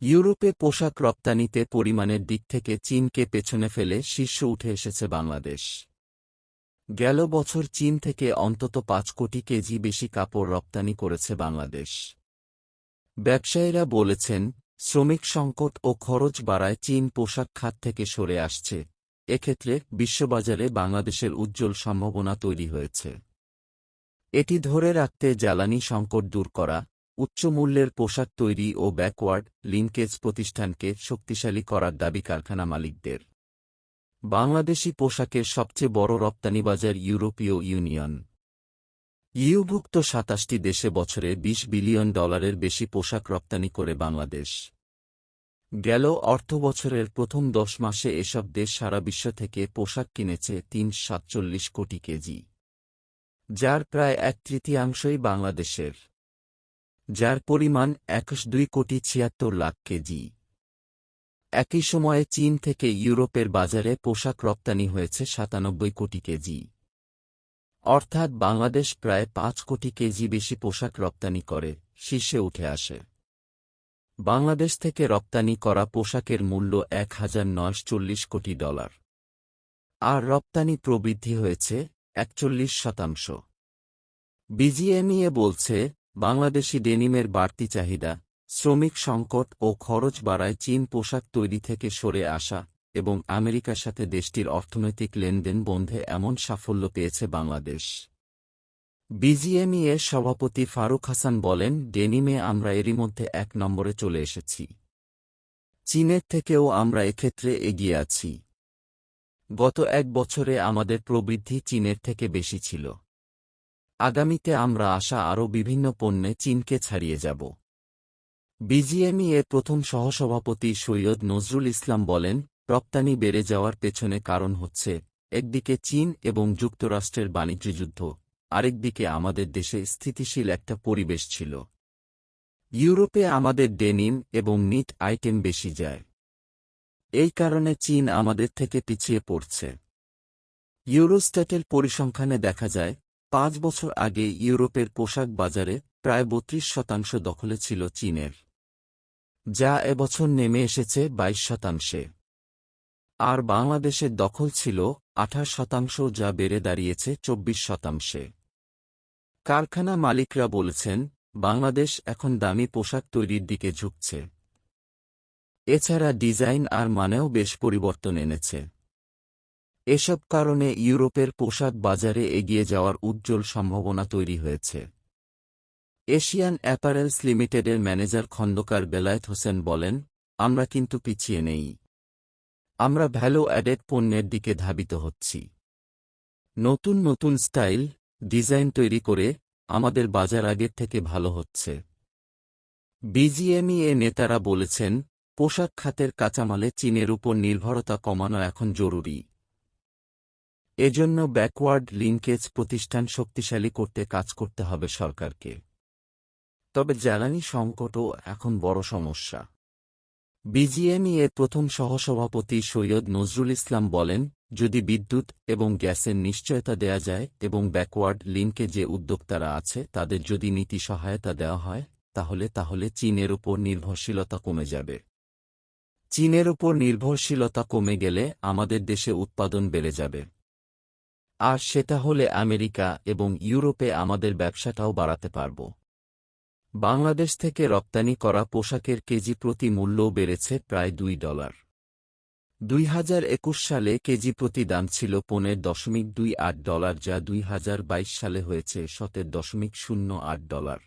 ইউরোপে পোশাক রপ্তানিতে পরিমাণের দিক থেকে চীনকে পেছনে ফেলে শীর্ষে উঠে এসেছে বাংলাদেশ। গেল বছর চীন থেকে অন্তত 5 কোটি কেজি বেশি কাপড় রপ্তানি করেছে বাংলাদেশ। ব্যবসায়ীরা বলেছেন, শ্রমিক সংকট ও খরচ বাড়ায় চীন পোশাক খাত থেকে সরে আসছে। এক্ষেত্রে বিশ্ববাজারে বাংলাদেশের উজ্জ্বল সম্ভাবনা তৈরি হয়েছে। এটি ধরে রাখতে জ্বালানি সংকট দূর করা, উচ্চ মূল্যের পোশাক তৈরি ও ব্যাকওয়ার্ড লিঙ্কেজ প্রতিষ্ঠানকে শক্তিশালী করার দাবি কারখানা মালিকদের। বাংলাদেশি পোশাকের সবচেয়ে বড় রপ্তানি বাজার ইউরোপীয় ইউনিয়ন। ইউভুক্ত 27টি দেশে বছরে $20 বিলিয়ন বেশি পোশাক রপ্তানি করে বাংলাদেশ। গেল অর্থবছরের প্রথম 10 মাসে এসব দেশ সারা বিশ্ব থেকে পোশাক কিনেছে 347 কোটি কেজি, যার প্রায় 1/3 বাংলাদেশের, যার পরিমাণ 21,76 লাখ কেজি। একই সময়ে চীন থেকে ইউরোপের বাজারে পোশাক রপ্তানি হয়েছে 97 কোটি কেজি। অর্থাৎ বাংলাদেশ প্রায় 5 কোটি কেজি বেশি পোশাক রপ্তানি করে শীর্ষে উঠে আসে। বাংলাদেশ থেকে রপ্তানি করা পোশাকের মূল্য $1,940 কোটি, আর রপ্তানি প্রবৃদ্ধি হয়েছে 41%। বিজিএমইএ বলছে, বাংলাদেশি ডেনিমের বাড়তি চাহিদা, শ্রমিক সংকট ও খরচ বাড়ায় চীন পোশাক তৈরি থেকে সরে আসা এবং আমেরিকার সাথে দেশটির অর্থনৈতিক লেনদেন বন্ধে এমন সাফল্য পেয়েছে বাংলাদেশ। বিজিএমইএর সভাপতি ফারুক হাসান বলেন, ডেনিমে আমরা এরই মধ্যে 1 নম্বরে চলে এসেছি। চীনের থেকেও আমরা এক্ষেত্রে এগিয়ে আছি। গত 1 বছরে আমাদের প্রবৃদ্ধি চীনের থেকে বেশি ছিল। আগামীতে আমরা আশা আরও বিভিন্ন পণ্যে চীনকে ছাড়িয়ে যাব। বিজিএমইএর প্রথম সহসভাপতি সৈয়দ নজরুল ইসলাম বলেন, রপ্তানি বেড়ে যাওয়ার পেছনে কারণ হচ্ছে, একদিকে চীন এবং যুক্তরাষ্ট্রের বাণিজ্যযুদ্ধ, আরেকদিকে আমাদের দেশে স্থিতিশীল একটা পরিবেশ ছিল। ইউরোপে আমাদের ডেনিম এবং নিট আইটেম বেশি যায়। এই কারণে চীন আমাদের থেকে পিছিয়ে পড়ছে। ইউরোস্ট্যাটের পরিসংখ্যানে দেখা যায়, 5 বছর আগে ইউরোপের পোশাক বাজারে প্রায় 32% দখলে ছিল চীনের, যা এবছর নেমে এসেছে 22%। আর বাংলাদেশের দখল ছিল 28%, যা বেড়ে দাঁড়িয়েছে 24%। কারখানা মালিকরা বলেছেন, বাংলাদেশ এখন দামি পোশাক তৈরির দিকে ঝুঁকছে। এছাড়া ডিজাইন আর মানেও বেশ পরিবর্তন এনেছে। এসব কারণে ইউরোপের পোশাক বাজারে এগিয়ে যাওয়ার উজ্জ্বল সম্ভাবনা তৈরি হয়েছে। এশিয়ান অ্যাপারেলস লিমিটেডের ম্যানেজার খন্দকার বেলায়েত হোসেন বলেন, আমরা কিন্তু পিছিয়ে নেই। আমরা ভ্যালু অ্যাডেড পণ্যের দিকে ধাবিত হচ্ছি। নতুন নতুন স্টাইল, ডিজাইন তৈরি করে আমাদের বাজার আগের থেকে ভালো হচ্ছে। বিজিএমইএ নেতারা বলেছেন, পোশাক খাতের কাঁচামালে চীনের উপর নির্ভরতা কমানো এখন জরুরি। এজন্য ব্যাকওয়ার্ড লিঙ্কেজ প্রতিষ্ঠান শক্তিশালী করতে কাজ করতে হবে সরকারকে। তবে জ্বালানি সংকটও এখন বড় সমস্যা। বিজিএমইএর প্রথম সহসভাপতি সৈয়দ নজরুল ইসলাম বলেন, যদি বিদ্যুৎ এবং গ্যাসের নিশ্চয়তা দেয়া যায় এবং ব্যাকওয়ার্ড লিঙ্কে যে উদ্যোক্তারা আছে তাদের যদি নীতি সহায়তা দেওয়া হয়, তাহলে চীনের উপর নির্ভরশীলতা কমে যাবে। চীনের উপর নির্ভরশীলতা কমে গেলে আমাদের দেশে উৎপাদন বেড়ে যাবে। আর সেটা হলে আমেরিকা এবং ইউরোপে আমাদের ব্যবসাটাও বাড়াতে পারব। বাংলাদেশ থেকে রপ্তানি করা পোশাকের কেজি প্রতি মূল্যও বেড়েছে প্রায় $2। 2021 সালে কেজি প্রতি দাম ছিল $15.28, যা 2022 সালে হয়েছে $17.08।